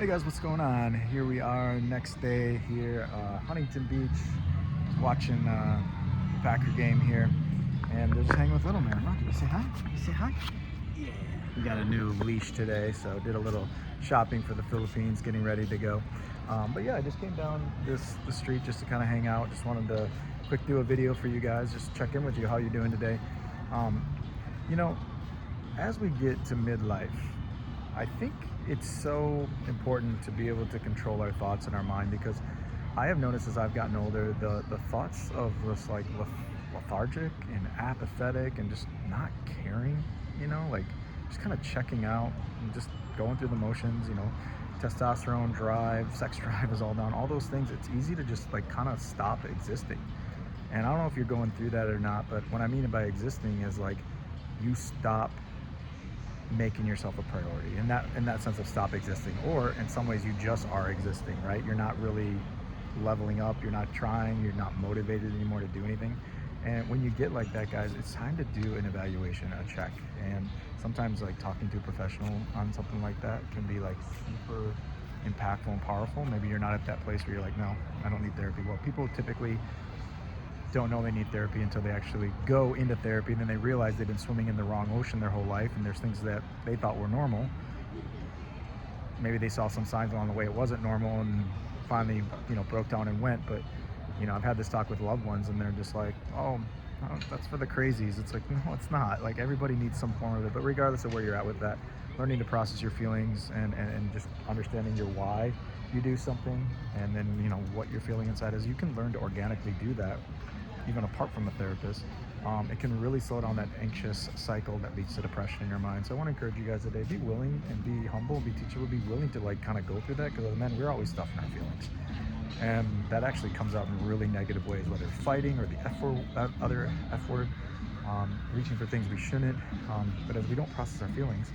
Hey guys, what's going on? Here we are, next day here, Huntington Beach, watching the Packer game here, and they're just hanging with little man. Look, you say hi? You say hi? Yeah. We got a new leash today, so did a little shopping for the Philippines, getting ready to go. But yeah, I just came down the street just to kind of hang out. Just wanted to quick do a video for you guys, just check in with you, how you doing today. Um, you know, as we get to midlife, I think it's so important to be able to control our thoughts in our mind, because I have noticed as I've gotten older, the thoughts of this like lethargic and apathetic and just not caring, like just kind of checking out and just going through the motions, testosterone drive, sex drive is all down, all those things. It's easy to just like kind of stop existing. And I don't know if you're going through that or not, but what I mean by existing is like you stop making yourself a priority, in that sense of stop existing, or in some ways you just are existing, right? You're not really leveling up, you're not trying, you're not motivated anymore to do anything. And when you get like that, guys, it's time to do an evaluation, a check. And sometimes like talking to a professional on something like that can be like super impactful and powerful. Maybe you're not at that place where you're like, no, I don't need therapy. Well, people typically don't know they need therapy until they actually go into therapy, and then they realize they've been swimming in the wrong ocean their whole life, and there's things that they thought were normal. Maybe they saw some signs along the way it wasn't normal, and finally broke down and went. But I've had this talk with loved ones, and they're just like, oh, that's for the crazies. It's like, no, it's not. Like, everybody needs some form of it. But regardless of where you're at with that, learning to process your feelings and just understanding your why you do something, and then what you're feeling inside, is you can learn to organically do that even apart from a therapist. It can really slow down that anxious cycle that leads to depression in your mind. So I want to encourage you guys today, be willing and be humble, be teachable, be willing to like kind of go through that, because as men, we're always stuffing our feelings. And that actually comes out in really negative ways, whether fighting or the other F word, reaching for things we shouldn't. But as we don't process our feelings,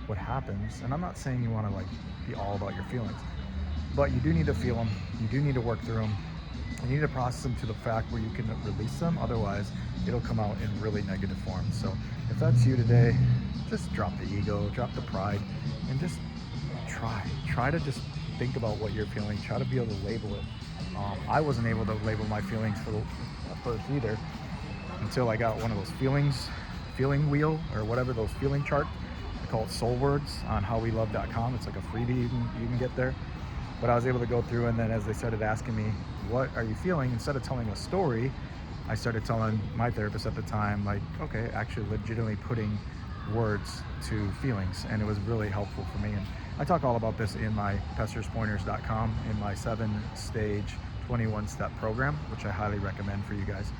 what happens, and I'm not saying you want to like be all about your feelings, but you do need to feel them, you do need to work through them. You need to process them to the fact where you can release them. Otherwise, it'll come out in really negative forms. So if that's you today, just drop the ego, drop the pride, and just try to just think about what you're feeling. Try to be able to label it. I wasn't able to label my feelings at first either, until I got one of those feeling wheel, or whatever, those feeling chart. I call it soul words on howwelove.com. It's like a freebie you can get there. But I was able to go through, and then as they started asking me, what are you feeling? Instead of telling a story, I started telling my therapist at the time, like, okay, actually legitimately putting words to feelings. And it was really helpful for me. And I talk all about this in my pesterpointers.com, in my 7-stage 21-step program, which I highly recommend for you guys.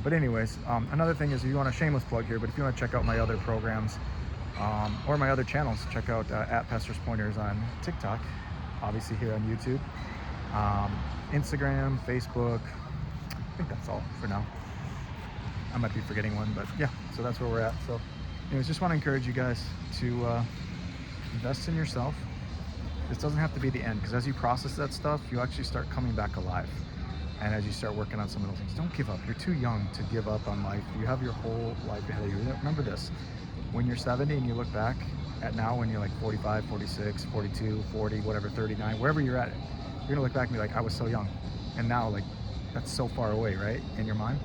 But anyways, another thing is, if you want a shameless plug here, but if you want to check out my other programs, or my other channels, check out at Pester's Pointers on TikTok, obviously here on YouTube, Instagram, Facebook. I think that's all for now. I might be forgetting one, but yeah, so that's where we're at. So anyways, just want to encourage you guys to invest in yourself. This doesn't have to be the end, because as you process that stuff, you actually start coming back alive. And as you start working on some of those things, don't give up. You're too young to give up on life. You have your whole life ahead of you. Remember this, when you're 70 and you look back at now, when you're like 45, 46, 42, 40, whatever, 39, wherever you're at, you're gonna look back and be like, I was so young. And now, like, that's so far away, right, in your mind?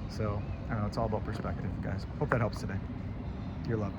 So I don't know, it's all about perspective, guys. Hope that helps today. You're loved.